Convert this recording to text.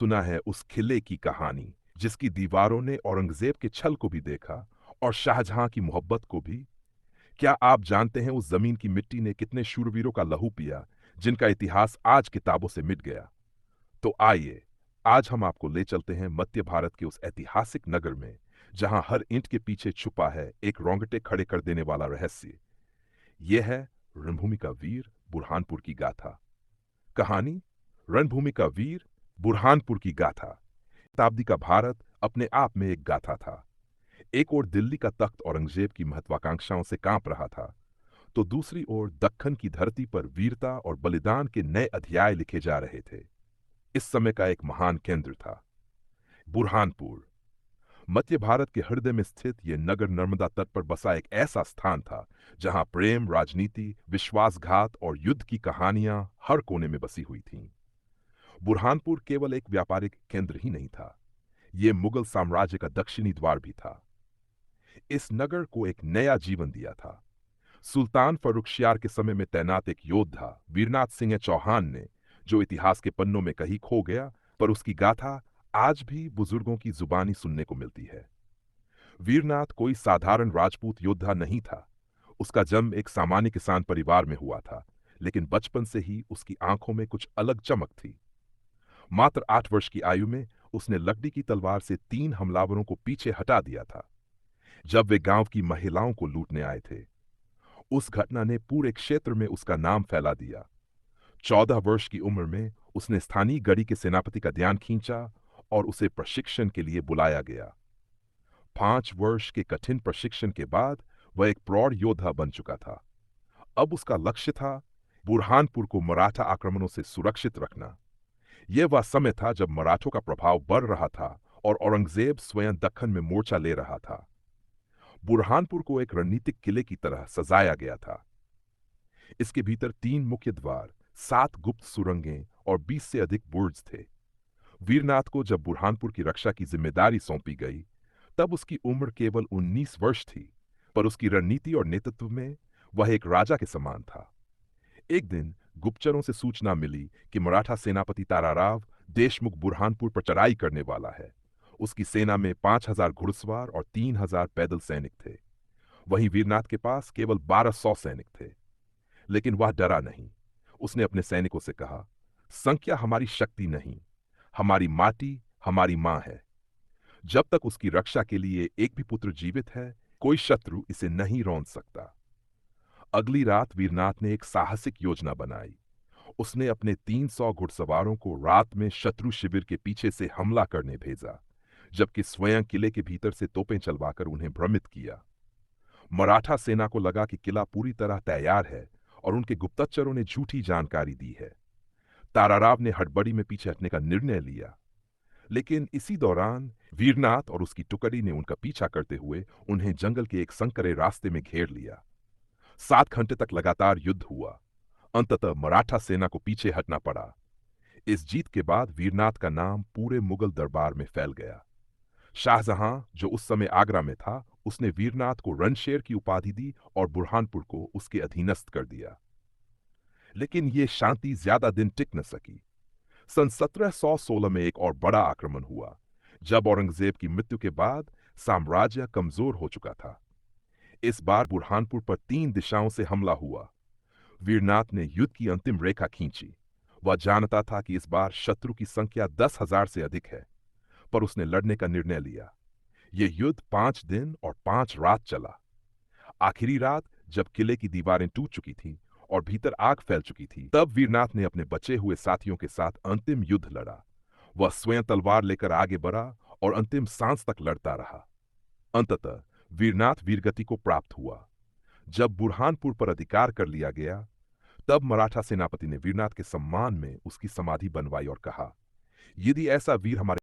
सुना है उस किले की कहानी जिसकी दीवारों ने औरंगजेब के छल को भी देखा और शाहजहां की मोहब्बत को भी। क्या आप जानते हैं उस जमीन की मिट्टी ने कितने शूरवीरों का लहू पिया जिनका इतिहास आज किताबों से मिट गया। तो आइए, आज हम आपको ले चलते हैं मध्य भारत के उस ऐतिहासिक नगर में जहां हर ईंट के पीछे छुपा है एक रोंगटे खड़े कर देने वाला रहस्य। यह है रणभूमि का वीर बुरहानपुर की गाथा। कहानी रणभूमि का वीर बुरहानपुर की गाथा। शताब्दी का भारत अपने आप में एक गाथा था। एक ओर दिल्ली का तख्त औरंगजेब की महत्वाकांक्षाओं से कांप रहा था, तो दूसरी ओर दक्कन की धरती पर वीरता और बलिदान के नए अध्याय लिखे जा रहे थे। इस समय का एक महान केंद्र था बुरहानपुर। मध्य भारत के हृदय में स्थित यह नगर नर्मदा तट पर बसा एक ऐसा स्थान था जहां प्रेम, राजनीति, विश्वासघात और युद्ध की कहानियां हर कोने में बसी हुई थीं। बुरहानपुर केवल एक व्यापारिक केंद्र ही नहीं था, यह मुगल साम्राज्य का दक्षिणी द्वार भी था। इस नगर को एक नया जीवन दिया था सुल्तान फर्रुखशियार के समय में तैनात एक योद्धा वीरनाथ सिंह चौहान ने, जो इतिहास के पन्नों में कहीं खो गया, पर उसकी गाथा आज भी बुजुर्गों की जुबानी सुनने को मिलती है। वीरनाथ कोई साधारण राजपूत योद्धा नहीं था। उसका जन्म एक सामान्य किसान परिवार में हुआ था, लेकिन बचपन से ही उसकी आंखों में कुछ अलग चमक थी। मात्र 8 वर्ष की आयु में उसने लकड़ी की तलवार से 3 हमलावरों को पीछे हटा दिया था जब वे गांव की महिलाओं को लूटने आए थे। उस घटना ने पूरे क्षेत्र में उसका नाम फैला दिया। 14 वर्ष की उम्र में उसने स्थानीय गढ़ी के सेनापति का ध्यान खींचा और उसे प्रशिक्षण के लिए बुलाया गया। 5 वर्ष के कठिन प्रशिक्षण के बाद वह एक प्रौढ़ योद्धा बन चुका था। अब उसका लक्ष्य था बुरहानपुर को मराठा आक्रमणों से सुरक्षित रखना। यह वह समय था जब मराठों का प्रभाव बढ़ रहा था और औरंगजेब स्वयं दक्कन में मोर्चा ले रहा था। बुरहानपुर को एक रणनीतिक किले की तरह सजाया गया था। इसके भीतर 3 मुख्य द्वार, 7 गुप्त सुरंगें और 20 से अधिक बुर्ज थे। वीरनाथ को जब बुरहानपुर की रक्षा की जिम्मेदारी सौंपी गई, तब उसकी उम्र केवल 19 वर्ष थी, पर उसकी रणनीति और नेतृत्व में वह एक राजा के समान था। एक दिन गुप्तचरों से सूचना मिली कि मराठा सेनापति ताराराव देशमुख बुरहानपुर पर चढ़ाई करने वाला है। उसकी सेना में 5,000 घुड़सवार और 3,000 पैदल सैनिक थे। वहीं वीरनाथ के पास केवल 1,200 सैनिक थे। लेकिन वह डरा नहीं। उसने अपने सैनिकों से कहा, संख्या हमारी शक्ति नहीं, हमारी माटी हमारी मां है। जब तक उसकी रक्षा के लिए एक भी पुत्र जीवित है, कोई शत्रु इसे नहीं रौंद सकता। अगली रात वीरनाथ ने एक साहसिक योजना बनाई। उसने अपने 300 घुड़सवारों को रात में शत्रु शिविर के पीछे से हमला करने भेजा, जबकि स्वयं किले के भीतर से तोपें चलवाकर उन्हें भ्रमित किया। मराठा सेना को लगा कि किला पूरी तरह तैयार है और उनके गुप्तचरों ने झूठी जानकारी दी है। ताराराव ने हड़बड़ी में पीछे हटने का निर्णय लिया, लेकिन इसी दौरान वीरनाथ और उसकी टुकड़ी ने उनका पीछा करते हुए उन्हें जंगल के एक संकरे रास्ते में घेर लिया। 7 घंटे तक लगातार युद्ध हुआ। अंततः मराठा सेना को पीछे हटना पड़ा। इस जीत के बाद वीरनाथ का नाम पूरे मुगल दरबार में फैल गया। शाहजहां, जो उस समय आगरा में था, उसने वीरनाथ को रणशेर की उपाधि दी और बुरहानपुर को उसके अधीनस्थ कर दिया। लेकिन यह शांति ज्यादा दिन टिक न सकी। सन 1716 में एक और बड़ा आक्रमण हुआ, जब औरंगजेब की मृत्यु के बाद साम्राज्य कमजोर हो चुका था। इस बार बुरहानपुर पर 3 दिशाओं से हमला हुआ। वीरनाथ ने युद्ध की अंतिम रेखा खींची। वह जानता था कि इस बार शत्रु की संख्या 10,000 से अधिक है, पर उसने लड़ने का निर्णय लिया। यह युद्ध 5 दिन और 5 रात चला। आखिरी रात, जब किले की दीवारें टूट चुकी थीं और भीतर आग फैल चुकी थी, तब वीरनाथ ने अपने बचे हुए साथियों के साथ अंतिम युद्ध लड़ा। वह स्वयं तलवार लेकर आगे बढ़ा और अंतिम सांस तक लड़ता रहा। अंततः वीरनाथ वीरगति को प्राप्त हुआ। जब बुरहानपुर पर अधिकार कर लिया गया, तब मराठा सेनापति ने वीरनाथ के सम्मान में उसकी समाधि बनवाई और कहा, यदि ऐसा वीर हमारे